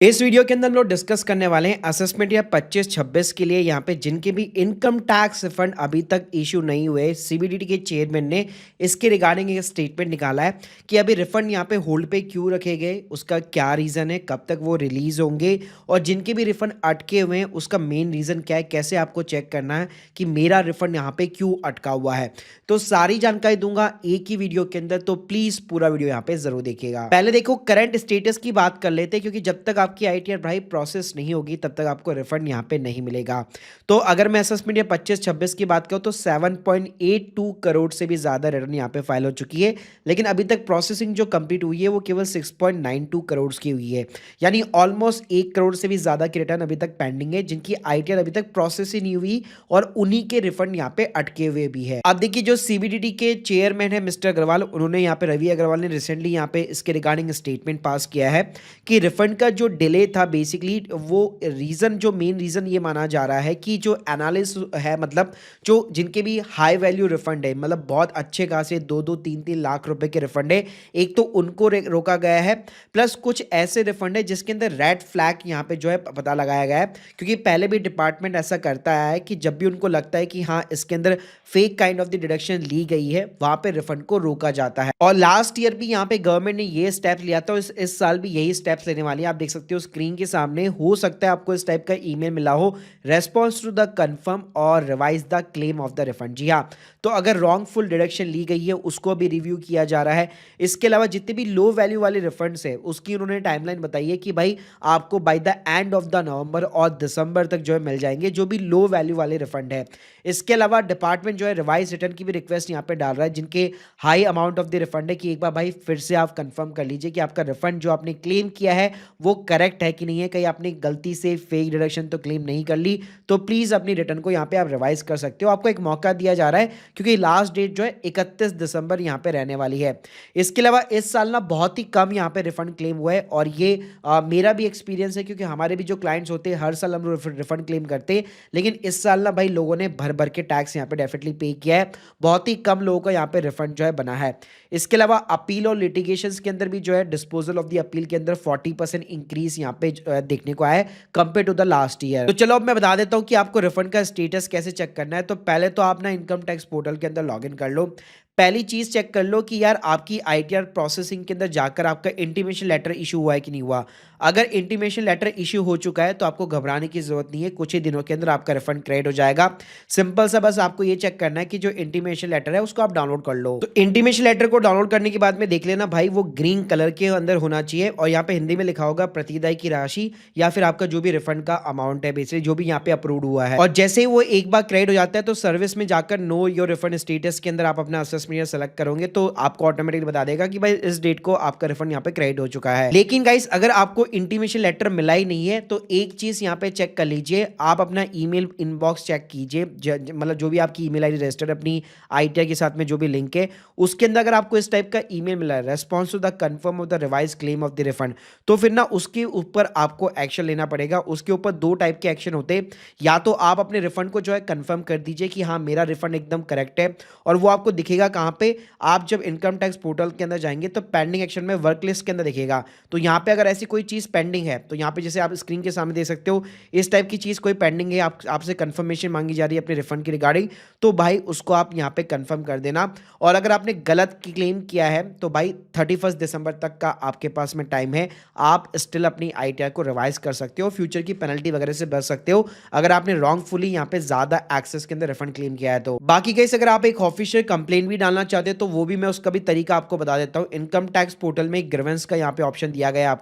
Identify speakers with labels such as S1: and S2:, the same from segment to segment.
S1: इस वीडियो के अंदर हम लोग डिस्कस करने वाले हैं असेसमेंट या 25-26 के लिए यहाँ पे जिनके भी इनकम टैक्स रिफंड अभी तक इशू नहीं हुए। सीबीडीटी के चेयरमैन ने इसके रिगार्डिंग एक स्टेटमेंट निकाला है कि अभी रिफंड यहाँ पे होल्ड पे क्यों रखे गए, उसका क्या रीज़न है, कब तक वो रिलीज़ होंगे और जिनके भी रिफंड अटके हुए हैं उसका मेन रीज़न क्या है, कैसे आपको चेक करना है कि मेरा रिफंड यहाँ पे क्यों अटका हुआ है। तो सारी जानकारी दूंगा एक ही वीडियो के अंदर, तो प्लीज़ पूरा वीडियो यहाँ पे ज़रूर देखिएगा। पहले देखो करंट स्टेटस की बात कर लेते हैं, क्योंकि जब तक आपकी आईटीआर भाई प्रोसेस नहीं होगी तब तक आपको रिफंड यहाँ पे नहीं मिलेगा। तो अगर मैं असेसमेंट या 25-26 की बात करूँ तो 7.82 करोड़ से भी ज़्यादा रिटर्न यहाँ पे फाइल हो चुकी है, लेकिन अभी तक प्रोसेसिंग जो कंप्लीट हुई है वो केवल 6.92 करोड़ की हुई है। यानी ऑलमोस्ट 1 करोड़ से भी ज़्यादा की रिटर्न अभी तक पेंडिंग है, जिनकी आईटीआर अभी तक प्रोसेस ही नहीं हुई और उन्हीं के रिफंड यहाँ पे अटके हुए भी है। अब देखिए जो सीबीडीटी के चेयरमैन है मिस्टर अग्रवाल, उन्होंने यहाँ पे रवि अग्रवाल ने रिसेंटली यहाँ पे इसके रिगार्डिंग स्टेटमेंट पास किया है कि रिफंड का जो डिले था बेसिकली वो रीज़न, जो मेन रीज़न ये माना जा रहा है कि जो एनालिस्ट है, मतलब जो जिनके भी हाई वैल्यू रिफंड है, मतलब बहुत अच्छे खासे 2-2 3-3 लाख रुपए के रिफंड है, एक तो उनको रोका गया है, प्लस कुछ ऐसे रिफंड है जिसके अंदर रेड फ्लैग यहाँ पे जो है पता लगाया गया है। क्योंकि पहले भी डिपार्टमेंट ऐसा करता है कि जब भी उनको लगता है कि हाँ इसके अंदर fake kind of the deduction ली गई है, वहां पे रिफंड को रोका जाता है। और लास्ट ईयर भी यहाँ पे गवर्नमेंट ने ये स्टेप लिया था, इस साल भी यही स्टेप्स लेने वाली है। आप देख सकते हो स्क्रीन के सामने, हो सकता है आपको इस टाइप का ईमेल मिला हो, रेस्पॉन्स टू द कंफर्म और revise the claim of the refund. जी हाँ, तो अगर रॉन्गफुल डिडक्शन ली गई है उसको भी रिव्यू किया जा रहा है। इसके अलावा जितने भी लो वैल्यू वाले रिफंड्स है उसकी उन्होंने टाइमलाइन बताई है कि भाई आपको by the end of the नवंबर और दिसंबर तक जो है मिल जाएंगे, जो भी लो वैल्यू वाले रिफंड है। इसके अलावा डिपार्टमेंट जो है रिवाइज रिटर्न की भी रिक्वेस्ट यहाँ पे डाल रहा है, जिनके high amount of the refund है, कि एक बार भाई फिर से आप कंफर्म कर लीजिए कि आपका रिफंड जो आपने क्लेम किया है वो करेक्ट है कि नहीं है, कहीं आपने गलती से फेक डिडक्शन तो क्लेम नहीं कर ली। तो प्लीज़ अपनी रिटर्न को यहाँ पे आप रिवाइज कर सकते हो, आपको एक मौका दिया जा रहा है, क्योंकि लास्ट डेट जो है 31 दिसंबर यहाँ पे रहने वाली है। इसके अलावा इस साल ना बहुत ही कम यहाँ पे रिफंड क्लेम हुआ है, और ये मेरा भी एक्सपीरियंस है, क्योंकि हमारे भी जो क्लाइंट्स होते हैं हर साल हम लोग रिफंड क्लेम करते हैं, लेकिन इस साल ना भाई लोगों ने भर भर के टैक्स यहाँ पे डेफिनेटली पे किया है, बहुत ही कम लोगों का यहाँ पे रिफंड जो है बना है। इसके अलावा अपील और लिटिगेशंस के अंदर भी जो है डिस्पोजल ऑफ द अपील के अंदर 40% इंक्रीज यहाँ पे देखने को आया है compare to the last year. तो चलो अब मैं बता देता हूँ कि आपको रिफंड का स्टेटस कैसे चेक करना है। तो पहले तो आप ना इनकम टैक्स पोर्टल के अंदर लॉगिन कर लो। पहली चीज चेक कर लो कि यार आपकी आईटीआर प्रोसेसिंग के अंदर जाकर आपका इंटीमेशन लेटर इशू हुआ है कि नहीं हुआ। अगर इंटीमेशन लेटर इशू हो चुका है तो आपको घबराने की जरूरत नहीं है, कुछ ही दिनों के अंदर आपका रिफंड क्रेडिट हो जाएगा। सिंपल सा बस आपको ये चेक करना है कि जो इंटीमेशन लेटर है उसको आप डाउनलोड कर लो। तो इंटीमेशन लेटर को डाउनलोड करने के बाद में देख लेना भाई वो ग्रीन कलर के अंदर होना चाहिए, और यहाँ पे हिंदी में लिखा होगा प्रतिदाय की राशि या फिर आपका जो भी रिफंड का अमाउंट है, बेसिकली जो भी यहाँ पे अप्रूव हुआ है। और जैसे ही वो एक बार क्रेडिट हो जाता है तो सर्विस में जाकर नो योर रिफंड स्टेटस के अंदर आप अपना असेसमेंट सेलेक्ट करोगे तो आपको ऑटोमेटिकली बता देगा कि भाई इस डेट को आपका रिफंड यहाँ पे क्रेडिट हो चुका है। लेकिन गाइस अगर आपको इंटीमेशन लेटर मिला ही नहीं है तो एक चीज यहाँ पे चेक कर लीजिए, आप अपना ईमेल इनबॉक्स चेक कीजिए, मतलब जो भी आपकी ईमेल आईडी रजिस्टर्ड अपनी आईटीआर के साथ में जो भी लिंक है उसके अंदर अगर आपको इस टाइप का ईमेल मिला है, response to the confirm of the revise claim of the refund, तो फिर ना उसके ऊपर आपको एक्शन लेना पड़ेगा। उसके ऊपर दो टाइप के एक्शन होते हैं, या तो आप अपने रिफंड को जो है कंफर्म कर दीजिए कि हाँ मेरा रिफंड एकदम करेक्ट है, और वो आपको दिखेगा कहाँ पे, आप जब इनकम टैक्स पोर्टल के अंदर जाएंगे तो पेंडिंग एक्शन में वर्क लिस्ट के अंदर दिखेगा। तो यहाँ पे अगर ऐसी कोई चीज़ पेंडिंग है तो यहाँ पे जैसे आप स्क्रीन के सामने देख सकते हो इस टाइप की चीज़ कोई पेंडिंग है, आपसे कंफर्मेशन मांगी जा रही है अपने रिफंड की रिगार्डिंग, तो भाई उसको आप यहाँ पे कंफर्म कर देना। और अगर आपने गलत क्लेम किया है तो भाई 31 दिसंबर तक का आपके पास में टाइम है, आप स्टिल अपनी आईटीआर को रिवाइज कर सकते हो, फ्यूचर की पेनल्टी वगैरह से बच सकते हो अगर आपने रॉन्गफुली यहाँ पे ज्यादा एक्सेस के अंदर रिफंड क्लेम किया है। तो बाकी कैसे अगर आप एक ऑफिशियल कंप्लेंट भी डालना चाहते हैं तो वो भी मैं उसका भी तरीका आपको बता देता हूँ। इनकम टैक्स पोर्टल में ग्रीवेंस का यहाँ पे ऑप्शन दिया गया है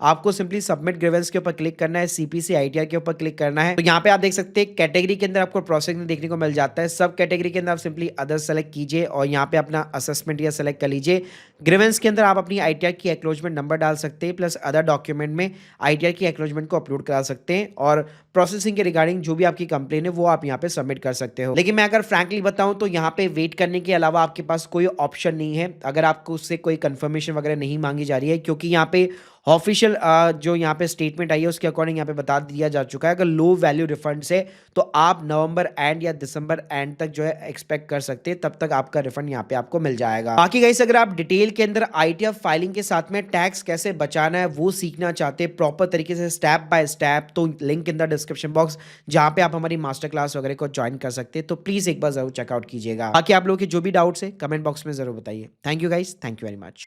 S1: आपको सिंपली सबमिट ग्रीवेंस के ऊपर क्लिक करना है, सीपीसी आईटीआर के ऊपर क्लिक करना है। तो यहाँ पे आप देख सकते हैं कैटेगरी के अंदर आपको प्रोसेसिंग देखने को मिल जाता है, सब कैटेगरी के अंदर आप सिंपली अदर सेलेक्ट कीजिए और यहाँ पे अपना असेसमेंट या सेलेक्ट कर लीजिए। ग्रीवेंस के अंदर आप अपनी आईटीआर की एक्नॉलेजमेंट नंबर डाल सकते हैं, प्लस अदर डॉक्यूमेंट में आईटीआर की एक्नॉलेजमेंट को अपलोड करा सकते हैं, और प्रोसेसिंग के रिगार्डिंग जो भी आपकी कंप्लेन है वो आप यहाँ पे सबमिट कर सकते हो। लेकिन मैं अगर फ्रैंकली बताऊं तो यहाँ पे वेट करने के अलावा आपके पास कोई ऑप्शन नहीं है, अगर आपको उससे कोई कंफर्मेशन वगैरह नहीं मांगी जा रही है, क्योंकि यहाँ पे ऑफिशियल जो यहाँ पे स्टेटमेंट आई है उसके अकॉर्डिंग यहाँ पे बता दिया जा चुका है, अगर लो वैल्यू रिफंड से तो आप नवंबर एंड या दिसंबर एंड तक जो है एक्सपेक्ट कर सकते हैं, तब तक आपका रिफंड यहाँ पे आपको मिल जाएगा। बाकी गाइस अगर आप डिटेल के अंदर आईटीएफ फाइलिंग के साथ में टैक्स कैसे बचाना है वो सीखना चाहते हैं प्रॉपर तरीके से स्टेप बाय स्टेप, तो link in the description box जहाँ पे आप हमारी मास्टर क्लास वगैरह को ज्वाइन कर सकते हैं, तो प्लीज एक बार जरूर चेकआउट कीजिएगा। बाकी आप लोगों के जो भी डाउट्स है कमेंट बॉक्स में जरूर बताइए। Thank you guys, thank you very much.